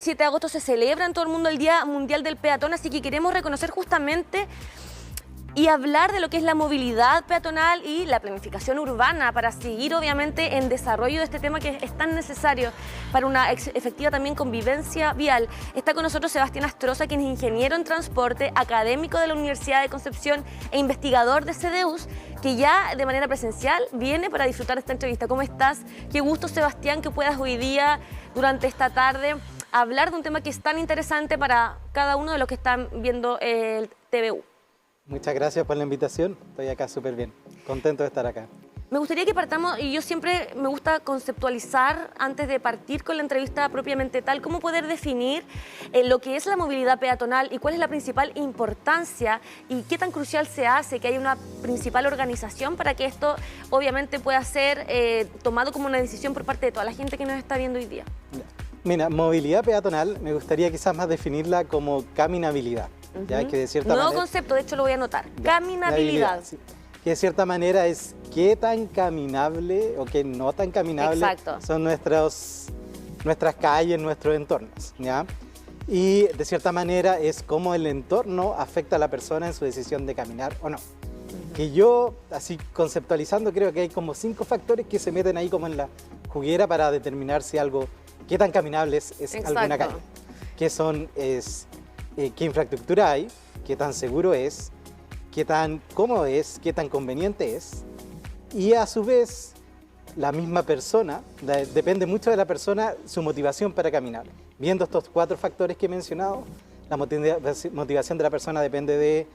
7 de agosto se celebra en todo el mundo el Día Mundial del Peatón, así que queremos reconocer justamente y hablar de lo que es la movilidad peatonal y la planificación urbana para seguir obviamente en desarrollo de este tema que es tan necesario para una efectiva también convivencia vial. Está con nosotros Sebastián Astroza, quien es ingeniero en transporte, académico de la Universidad de Concepción e investigador de CDEUS, que ya de manera presencial viene para disfrutar esta entrevista. ¿Cómo estás? Qué gusto, Sebastián, que puedas hoy día, durante esta tarde, hablar de un tema que es tan interesante para cada uno de los que están viendo el TVU. Muchas gracias por la invitación, estoy acá súper bien, contento de estar acá. Me gustaría que partamos, y yo siempre me gusta conceptualizar antes de partir con la entrevista propiamente tal, cómo poder definir lo que es la movilidad peatonal y cuál es la principal importancia y qué tan crucial se hace que haya una principal organización para que esto obviamente pueda ser tomado como una decisión por parte de toda la gente que nos está viendo hoy día. Mira, movilidad peatonal me gustaría quizás más definirla como caminabilidad. Ya que de cierta Nuevo manera, concepto, de hecho lo voy a anotar, caminabilidad. Sí, que de cierta manera es qué tan caminable o qué no tan caminable son nuestras calles, nuestros entornos, ¿ya? Y de cierta manera es cómo el entorno afecta a la persona en su decisión de caminar o no. Que yo, así conceptualizando, creo que hay como 5 factores que se meten ahí como en la juguera para determinar si algo, qué tan caminable es alguna calle. ¿Qué son? ¿Qué infraestructura hay? ¿Qué tan seguro es? ¿Qué tan cómodo es? ¿Qué tan conveniente es? Y a su vez, la misma persona, depende mucho de la persona su motivación para caminar. Viendo estos 4 factores que he mencionado, la motivación de la persona depende de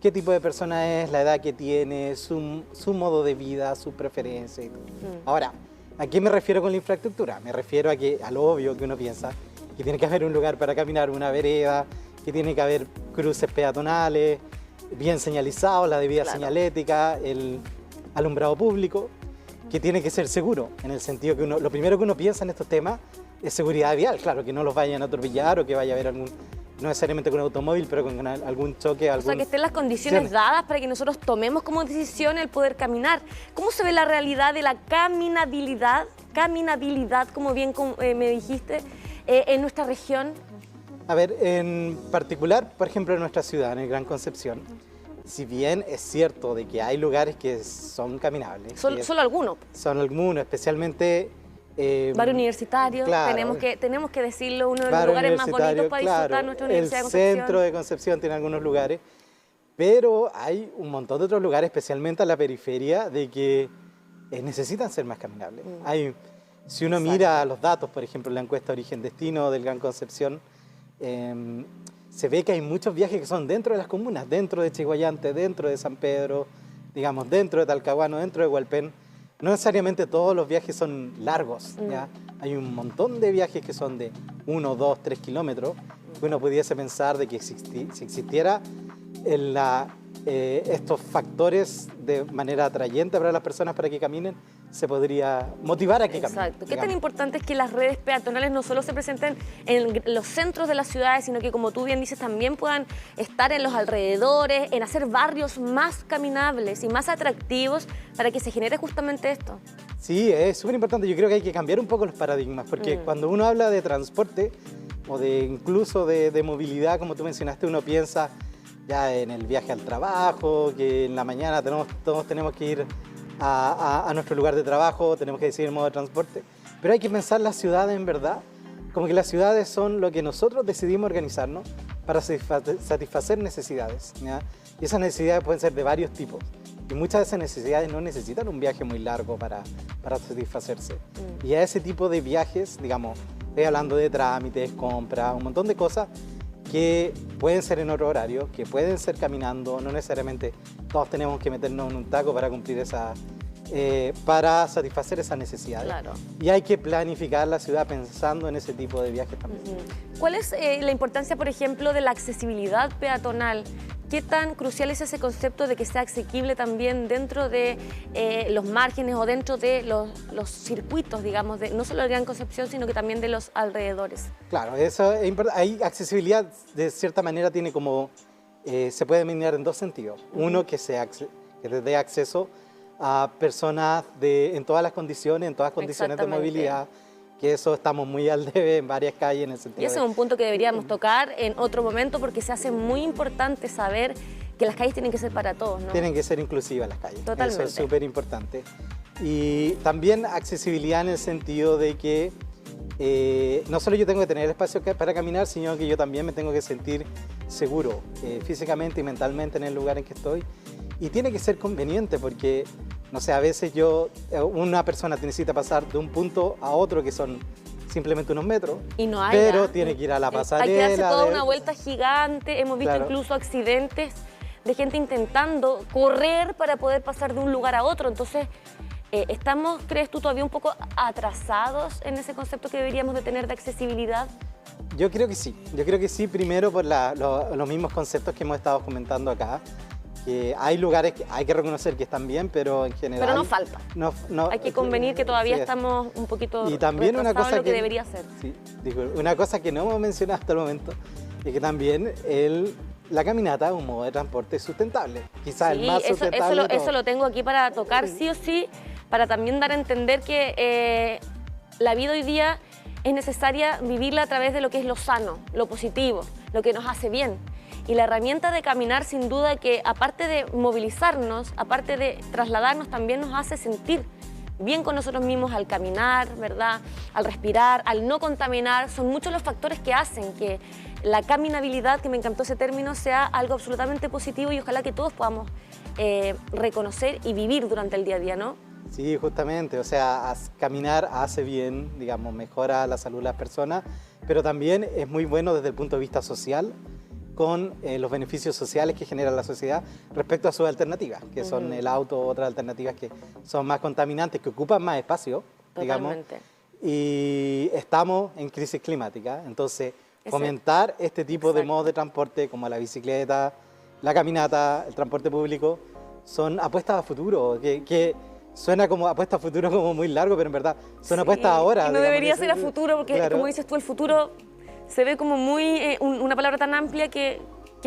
qué tipo de persona es, la edad que tiene, su modo de vida, su preferencia y todo. Ahora, ¿a qué me refiero con la infraestructura? Me refiero a lo obvio que uno piensa, que tiene que haber un lugar para caminar, una vereda, que tiene que haber cruces peatonales, bien señalizados, la debida señalética, el alumbrado público, que tiene que ser seguro, en el sentido que lo primero que uno piensa en estos temas es seguridad vial, claro, que no los vayan a atropellar o que vaya a haber no necesariamente con un automóvil, pero con algún choque. O sea, que estén las condiciones dadas para que nosotros tomemos como decisión el poder caminar. ¿Cómo se ve la realidad de la caminabilidad, como bien me dijiste, en nuestra región? A ver, en particular, por ejemplo, en nuestra ciudad, en el Gran Concepción, si bien es cierto de que hay lugares que son caminables. Solo algunos. Son algunos, especialmente... barrio universitario, claro, tenemos que decirlo, uno de los lugares más bonitos para disfrutar nuestra Universidad de Concepción. El centro de Concepción tiene algunos lugares, pero hay un montón de otros lugares, especialmente a la periferia, de que necesitan ser más caminables. Si uno mira los datos, por ejemplo, la encuesta Origen-Destino del Gran Concepción, se ve que hay muchos viajes que son dentro de las comunas, dentro de Chiguayante, dentro de San Pedro, digamos, dentro de Talcahuano, dentro de Hualpén. No necesariamente todos los viajes son largos, ¿ya? Hay un montón de viajes que son de 1, 2, 3 kilómetros, que uno pudiese pensar de que si existiera estos factores de manera atrayente para las personas para que caminen, se podría motivar a que caminen. Exacto. ¿Qué tan importante es que las redes peatonales no solo se presenten en los centros de las ciudades, sino que, como tú bien dices, también puedan estar en los alrededores, en hacer barrios más caminables y más atractivos para que se genere justamente esto? Sí, es súper importante. Yo creo que hay que cambiar un poco los paradigmas, porque cuando uno habla de transporte o incluso de movilidad, como tú mencionaste, uno piensa ya en el viaje al trabajo, que en la mañana todos tenemos que ir a nuestro lugar de trabajo, tenemos que decidir el modo de transporte, pero hay que pensar las ciudades en verdad, como que las ciudades son lo que nosotros decidimos organizarnos para satisfacer necesidades, ¿ya? Y esas necesidades pueden ser de varios tipos, y muchas de esas necesidades no necesitan un viaje muy largo para satisfacerse. Y a ese tipo de viajes, digamos, estoy hablando de trámites, compras, un montón de cosas que pueden ser en otro horario, que pueden ser caminando, no necesariamente todos tenemos que meternos en un taco para cumplir para satisfacer esas necesidades. Claro. Y hay que planificar la ciudad pensando en ese tipo de viajes también. ¿Cuál es la importancia, por ejemplo, de la accesibilidad peatonal? ¿Qué tan crucial es ese concepto de que sea asequible también dentro de los márgenes o dentro de los circuitos, digamos, no solo de Gran Concepción, sino que también de los alrededores? Claro, eso es importante. Ahí accesibilidad de cierta manera tiene como, se puede mirar en 2 sentidos. Uno, que te dé acceso a personas en todas las condiciones, de movilidad, que eso estamos muy al debe en varias calles en el sentido. Y ese es un punto que deberíamos tocar en otro momento porque se hace muy importante saber que las calles tienen que ser para todos, ¿no? Tienen que ser inclusivas las calles. Totalmente. Eso es súper importante. Y también accesibilidad en el sentido de que no solo yo tengo que tener el espacio para caminar, sino que yo también me tengo que sentir seguro físicamente y mentalmente en el lugar en que estoy. Y tiene que ser conveniente porque, no sé, a veces una persona necesita pasar de un punto a otro que son simplemente unos metros, y no hay, pero tiene que ir a la pasarela. Hay que darse toda una vuelta gigante. Hemos visto incluso accidentes de gente intentando correr para poder pasar de un lugar a otro. Entonces, ¿estamos, crees tú, todavía un poco atrasados en ese concepto que deberíamos de tener de accesibilidad? Yo creo que sí, primero por los mismos conceptos que hemos estado comentando acá, que hay lugares que hay que reconocer que están bien, pero en general... Pero nos falta. Hay que convenir que todavía estamos un poquito y también una cosa de lo que debería ser. Sí, una cosa que no hemos mencionado hasta el momento, es que también la caminata es un modo de transporte sustentable, quizás el más sustentable. Eso lo tengo aquí para tocar sí o sí, para también dar a entender que la vida hoy día es necesaria vivirla a través de lo que es lo sano, lo positivo, lo que nos hace bien. Y la herramienta de caminar, sin duda que aparte de movilizarnos, aparte de trasladarnos, también nos hace sentir bien con nosotros mismos al caminar, ¿verdad? Al respirar, al no contaminar. Son muchos los factores que hacen que la caminabilidad, que me encantó ese término, sea algo absolutamente positivo y ojalá que todos podamos reconocer y vivir durante el día a día, ¿no? Sí, justamente, o sea, caminar hace bien, digamos, mejora la salud de las personas, pero también es muy bueno desde el punto de vista social, con los beneficios sociales que genera la sociedad respecto a sus alternativas, que son el auto, otras alternativas que son más contaminantes, que ocupan más espacio, digamos. Y estamos en crisis climática, entonces fomentar este tipo de modos de transporte como la bicicleta, la caminata, el transporte público, son apuestas a futuro, que suena como apuesta a futuro como muy largo, pero en verdad son apuestas ahora. Y no debería ser a futuro porque, como dices tú, el futuro se ve como muy una palabra tan amplia que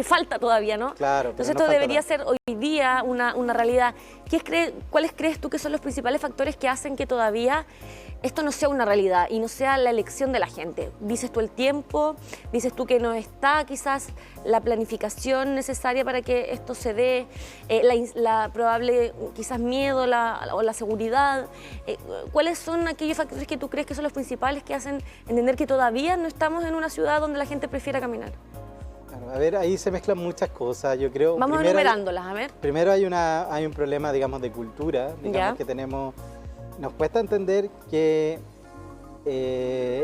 falta todavía, ¿no? Claro. Entonces esto debería ser hoy día una realidad. ¿Cuáles crees tú que son los principales factores que hacen que todavía esto no sea una realidad y no sea la elección de la gente? Dices tú el tiempo, dices tú que no está quizás la planificación necesaria para que esto se dé, la probable quizás miedo o la seguridad. ¿Cuáles son aquellos factores que tú crees que son los principales que hacen entender que todavía no estamos en una ciudad donde la gente prefiera caminar? A ver, ahí se mezclan muchas cosas, yo creo. Vamos enumerándolas, a ver. Primero hay un problema, digamos, de cultura, digamos, que tenemos. Nos cuesta entender que,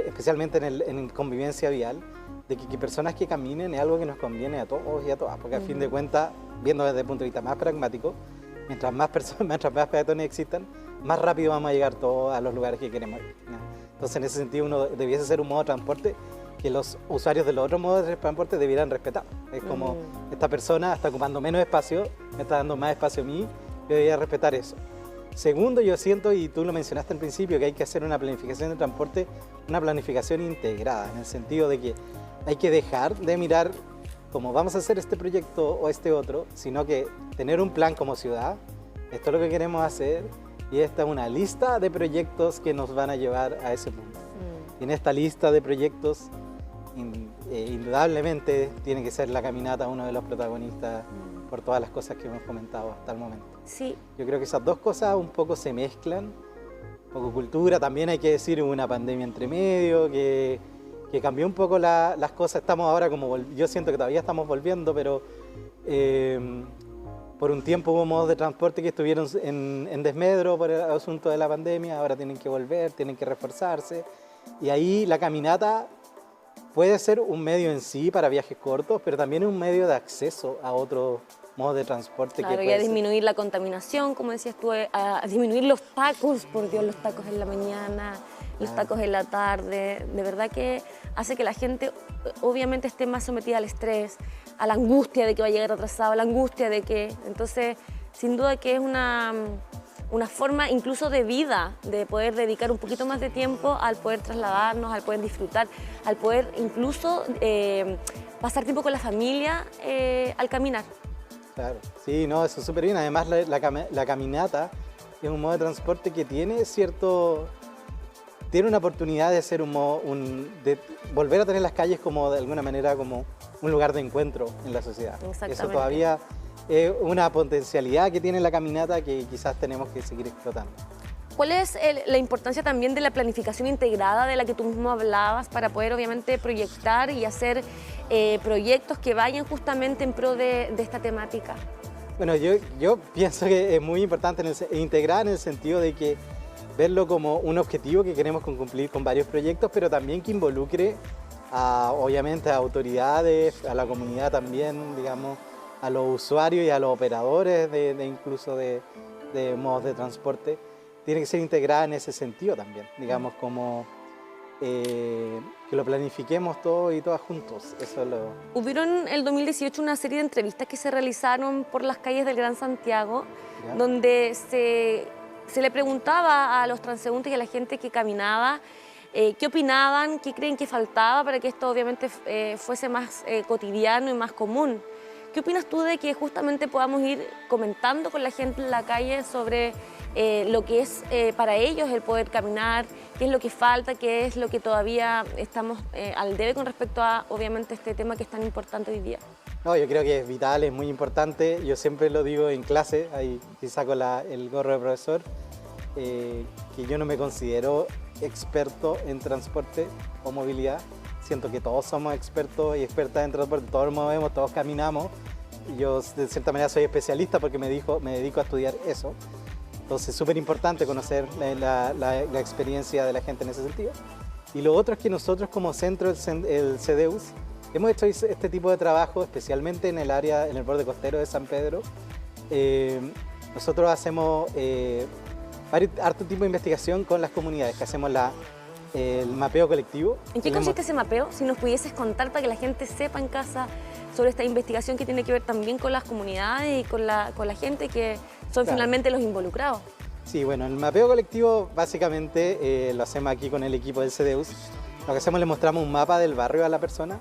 especialmente en convivencia vial, de que personas que caminen es algo que nos conviene a todos y a todas, porque a fin de cuentas, viendo desde el punto de vista más pragmático, mientras más peatones existan, más rápido vamos a llegar todos a los lugares que queremos ir, ¿no? Entonces, en ese sentido, uno debiese ser un modo de transporte que los usuarios de los otros modos de transporte debieran respetar. Es como, esta persona está ocupando menos espacio, me está dando más espacio a mí, yo debería respetar eso. Segundo, yo siento, y tú lo mencionaste al principio, que hay que hacer una planificación de transporte, una planificación integrada, en el sentido de que hay que dejar de mirar cómo vamos a hacer este proyecto o este otro, sino que tener un plan como ciudad, esto es lo que queremos hacer, y esta es una lista de proyectos que nos van a llevar a ese punto. Y en esta lista de proyectos, indudablemente tiene que ser la caminata uno de los protagonistas por todas las cosas que hemos comentado hasta el momento. Sí. Yo creo que esas dos cosas un poco se mezclan, un poco cultura, también hay que decir, hubo una pandemia entre medio que cambió un poco las cosas. Estamos ahora yo siento que todavía estamos volviendo, pero por un tiempo hubo modos de transporte que estuvieron en desmedro por el asunto de la pandemia, ahora tienen que volver, tienen que reforzarse, y ahí la caminata puede ser un medio en sí para viajes cortos, pero también es un medio de acceso a otros modos de transporte. Claro, y a disminuir la contaminación, como decías tú, a disminuir los tacos, por Dios, los tacos en la mañana, los tacos en la tarde. De verdad que hace que la gente obviamente esté más sometida al estrés, a la angustia de que va a llegar atrasado, a la angustia de que... Entonces, sin duda que es una forma incluso de vida, de poder dedicar un poquito más de tiempo al poder trasladarnos, al poder disfrutar, al poder incluso pasar tiempo con la familia al caminar. Claro, sí, no, eso es súper bien. Además, la caminata es un modo de transporte que tiene cierto tiene una oportunidad de ser de volver a tener las calles como de alguna manera como un lugar de encuentro en la sociedad. Eso todavía es una potencialidad que tiene la caminata que quizás tenemos que seguir explotando. ¿Cuál es la importancia también de la planificación integrada de la que tú mismo hablabas para poder obviamente proyectar y hacer proyectos que vayan justamente en pro de esta temática? Bueno, yo pienso que es muy importante integrar en el sentido de que verlo como un objetivo que queremos cumplir con varios proyectos, pero también que involucre obviamente a autoridades, a la comunidad también, digamos, a los usuarios y a los operadores incluso de modos de transporte. Tiene que ser integrada en ese sentido también, digamos, como que lo planifiquemos todos y todas juntos. Hubieron en el 2018 una serie de entrevistas que se realizaron por las calles del Gran Santiago, ¿ya? Donde se le preguntaba a los transeúntes y a la gente que caminaba qué opinaban, qué creen que faltaba para que esto obviamente fuese más cotidiano y más común. ¿Qué opinas tú de que justamente podamos ir comentando con la gente en la calle sobre lo que es para ellos el poder caminar, qué es lo que falta, qué es lo que todavía estamos al debe con respecto a, obviamente, este tema que es tan importante hoy día? No, yo creo que es vital, es muy importante. Yo siempre lo digo en clase, ahí saco el gorro de profesor, que yo no me considero experto en transporte o movilidad. Siento que todos somos expertos y expertas en transporte, todos nos movemos, todos caminamos. Yo de cierta manera soy especialista porque me dedico a estudiar eso. Entonces es súper importante conocer la experiencia de la gente en ese sentido. Y lo otro es que nosotros como centro, el CEDEUS, hemos hecho este tipo de trabajo, especialmente en el borde costero de San Pedro. Nosotros hacemos harto tipo de investigación con las comunidades, que hacemos el mapeo colectivo. ¿En qué consiste ese mapeo? Si nos pudieses contar para que la gente sepa en casa sobre esta investigación que tiene que ver también con las comunidades y con la gente que son finalmente los involucrados. Sí, bueno, el mapeo colectivo básicamente lo hacemos aquí con el equipo del CEDEUS. Lo que hacemos, le mostramos un mapa del barrio a la persona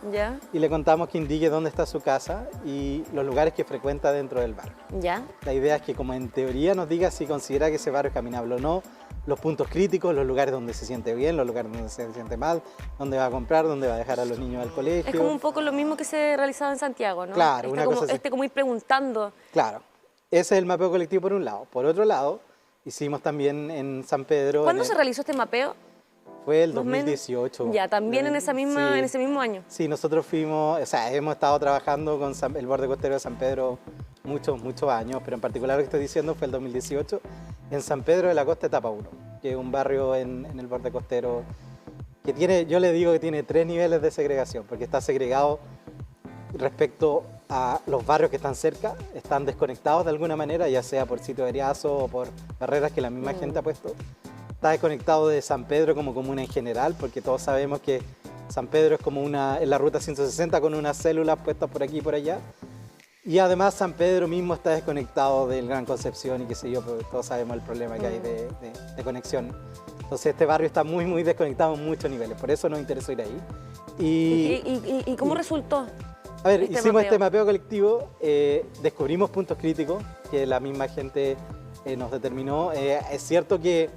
y le contamos que indique dónde está su casa y los lugares que frecuenta dentro del barrio. La idea es que como en teoría nos diga si considera que ese barrio es caminable o no, los puntos críticos, los lugares donde se siente bien, los lugares donde se siente mal, dónde va a comprar, dónde va a dejar a los niños al colegio. Es como un poco lo mismo que se realizaba en Santiago, ¿no? Claro, una cosa así. Como ir preguntando. Claro, ese es el mapeo colectivo por un lado. Por otro lado, hicimos también en San Pedro... ¿Cuándo se realizó este mapeo? Fue el 2018. Ya, también en ese mismo año. Sí, nosotros hemos estado trabajando con el borde costero de San Pedro muchos años, pero en particular lo que estoy diciendo fue el 2018 en San Pedro de la Costa, etapa 1, que es un barrio en el borde costero que tiene, yo le digo que tiene 3 niveles de segregación, porque está segregado respecto a los barrios que están cerca, están desconectados de alguna manera, ya sea por sitio de eriazo o por barreras que la misma gente ha puesto. Está desconectado de San Pedro como comuna en general, porque todos sabemos que San Pedro es como es la ruta 160 con unas células puestas por aquí y por allá. Y además San Pedro mismo está desconectado del Gran Concepción y qué sé yo, porque todos sabemos el problema que hay de conexión. Entonces este barrio está muy desconectado en muchos niveles, por eso nos interesó ir ahí. ¿Y cómo resultó? A ver, hicimos este mapeo colectivo, descubrimos puntos críticos que la misma gente nos determinó. Es cierto que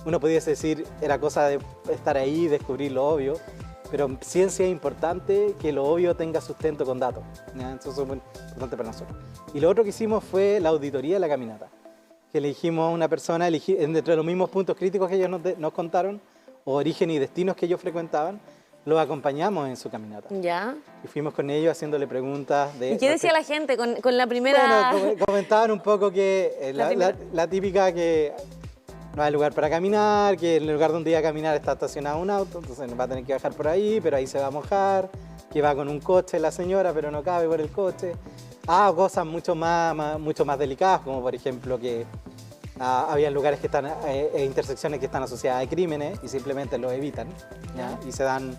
uno pudiese decir, era cosa de estar ahí, descubrir lo obvio, pero ciencia es importante que lo obvio tenga sustento con datos. Eso es muy importante para nosotros. Y lo otro que hicimos fue la auditoría de la caminata, que elegimos a una persona, entre los mismos puntos críticos que ellos nos contaron, o origen y destinos que ellos frecuentaban, los acompañamos en su caminata. Y fuimos con ellos haciéndole preguntas. ¿Y qué decía la gente con la primera...? Bueno, comentaban un poco que la típica que no hay lugar para caminar, que el lugar donde iba a caminar está estacionado un auto, entonces va a tener que bajar por ahí, pero ahí se va a mojar, que va con un coche la señora, pero no cabe por el coche. Cosas mucho más delicadas, como por ejemplo que había lugares que están, intersecciones que están asociadas a crímenes y simplemente lo evitan, y se dan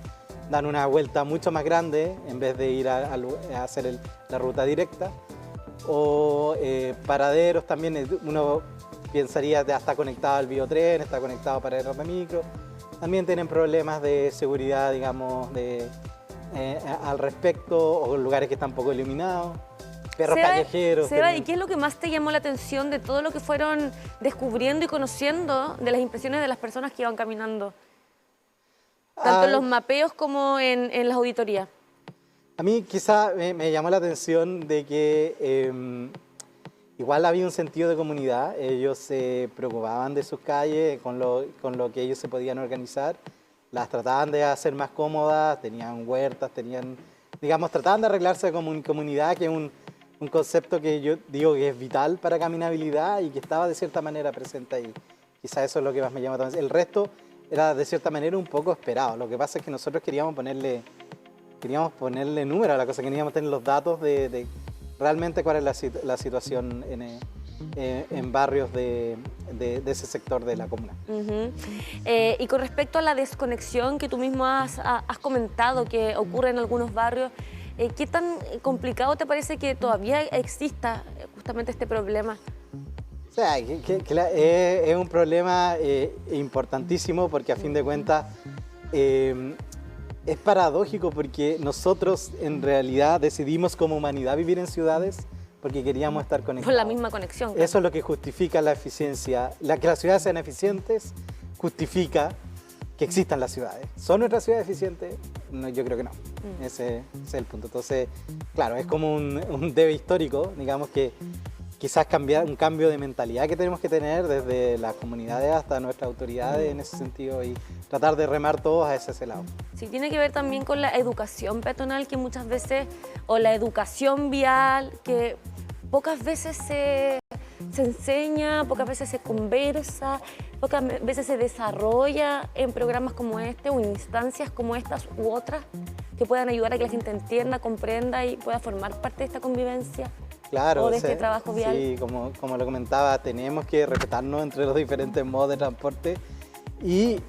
una vuelta mucho más grande en vez de ir a hacer la ruta directa. O paraderos también, uno pensaría que está conectado al biotren, está conectado para el micro. También tienen problemas de seguridad, digamos, al respecto, o lugares que están poco iluminados, perros callejeros. Seba, ¿y qué es lo que más te llamó la atención de todo lo que fueron descubriendo y conociendo de las impresiones de las personas que iban caminando? tanto en los mapeos como en las auditorías. A mí quizá me llamó la atención de que igual había un sentido de comunidad. Ellos se preocupaban de sus calles, con lo que ellos se podían organizar. Las trataban de hacer más cómodas, tenían huertas, digamos, trataban de arreglarse como comunidad, que es un concepto que yo digo que es vital para caminabilidad y que estaba de cierta manera presente ahí. Quizá eso es lo que más me llama la atención. El resto era de cierta manera un poco esperado. Lo que pasa es que nosotros queríamos ponerle número a la cosa, queríamos tener los datos de realmente cuál es la situación en barrios de ese sector de la comuna. Y con respecto a la desconexión que tú mismo has comentado que ocurre en algunos barrios, ¿qué tan complicado te parece que todavía exista justamente este problema? O sea, es un problema importantísimo porque a fin de cuentas es paradójico porque nosotros en realidad decidimos como humanidad vivir en ciudades porque queríamos estar conectados. Con la misma conexión. Claro. Eso es lo que justifica la eficiencia. Que las ciudades sean eficientes justifica que existan las ciudades. ¿Son nuestras ciudades eficientes? No, yo creo que no. Ese es el punto. Entonces, claro, es como un debe histórico, digamos que quizás un cambio de mentalidad que tenemos que tener desde las comunidades hasta nuestras autoridades en ese sentido y tratar de remar todos a ese lado. Sí, tiene que ver también con la educación peatonal que muchas veces, o la educación vial, que pocas veces se enseña, pocas veces se conversa, pocas veces se desarrolla en programas como este o en instancias como estas u otras que puedan ayudar a que la gente entienda, comprenda y pueda formar parte de esta convivencia. Claro, o de este trabajo vial. Sí, como lo comentaba, tenemos que respetarnos entre los diferentes modos de transporte y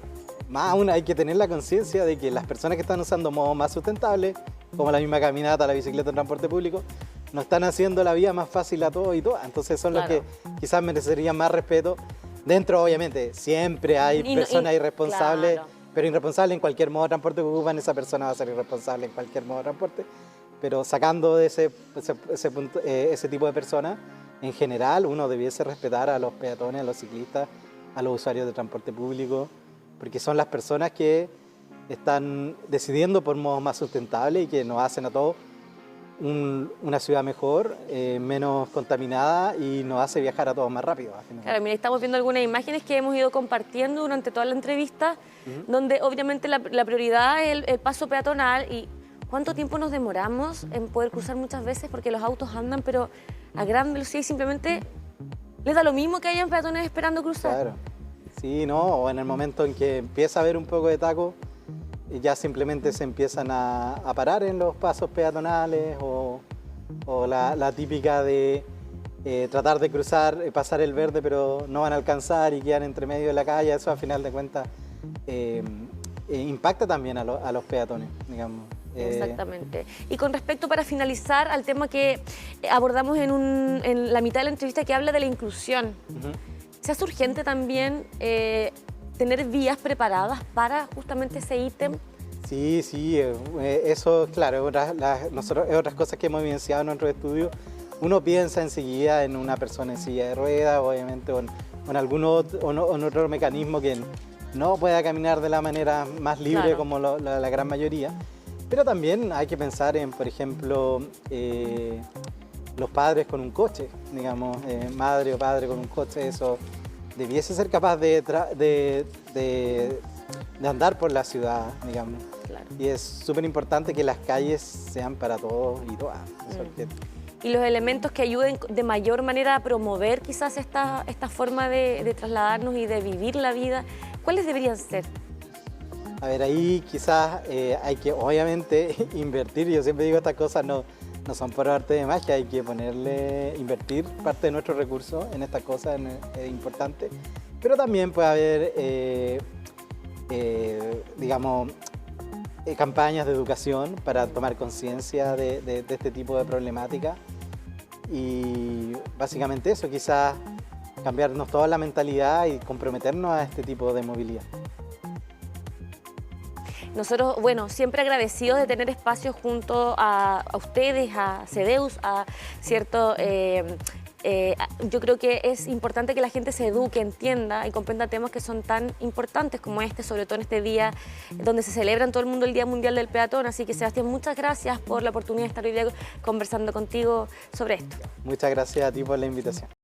más aún hay que tener la conciencia de que las personas que están usando modos más sustentables, como la misma caminata, la bicicleta en transporte público, nos están haciendo la vida más fácil a todos y todas. Entonces son los que quizás merecerían más respeto. Dentro, obviamente, siempre hay personas irresponsables, pero irresponsables en cualquier modo de transporte que ocupan, esa persona va a ser irresponsable en cualquier modo de transporte. Pero sacando de ese tipo de personas, en general uno debiese respetar a los peatones, a los ciclistas, a los usuarios de transporte público, porque son las personas que están decidiendo por modos más sustentables y que nos hacen a todos una ciudad mejor, menos contaminada y nos hace viajar a todos más rápido. Claro, mira, estamos viendo algunas imágenes que hemos ido compartiendo durante toda la entrevista, donde obviamente la prioridad es el paso peatonal y ¿cuánto tiempo nos demoramos en poder cruzar muchas veces? Porque los autos andan, pero a gran velocidad y simplemente les da lo mismo que hayan peatones esperando cruzar. Claro, sí, ¿no? O en el momento en que empieza a haber un poco de taco, ya simplemente se empiezan a parar en los pasos peatonales o la típica de tratar de cruzar, pasar el verde, pero no van a alcanzar y quedan entre medio de la calle. Eso, a final de cuentas, impacta también a los peatones, digamos. Exactamente. Y con respecto, para finalizar, al tema que abordamos en la mitad de la entrevista, que habla de la inclusión. ¿Se hace urgente también tener vías preparadas para justamente ese ítem? Sí, eso, claro, es otras cosas que hemos evidenciado en nuestros estudios. Uno piensa enseguida en una persona en silla de ruedas, obviamente, o en algún otro mecanismo que no pueda caminar de la manera más libre como la gran mayoría. Pero también hay que pensar en, por ejemplo, los padres con un coche, digamos, madre o padre con un coche, eso debiese ser capaz de andar por la ciudad, digamos. Claro. Y es súper importante que las calles sean para todos y todas. Y los elementos que ayuden de mayor manera a promover quizás esta forma de trasladarnos y de vivir la vida, ¿cuáles deberían ser? A ver, ahí quizás hay que obviamente invertir. Yo siempre digo, estas cosas no son por arte de magia, hay que invertir parte de nuestros recursos en estas cosas, es importante. Pero también puede haber, digamos, campañas de educación para tomar conciencia de este tipo de problemática. Y básicamente eso, quizás cambiarnos toda la mentalidad y comprometernos a este tipo de movilidad. Nosotros, bueno, siempre agradecidos de tener espacios junto a ustedes, a CEDEUS, a Yo creo que es importante que la gente se eduque, entienda y comprenda temas que son tan importantes como este, sobre todo en este día donde se celebra en todo el mundo el Día Mundial del Peatón. Así que, Sebastián, muchas gracias por la oportunidad de estar hoy día conversando contigo sobre esto. Muchas gracias a ti por la invitación.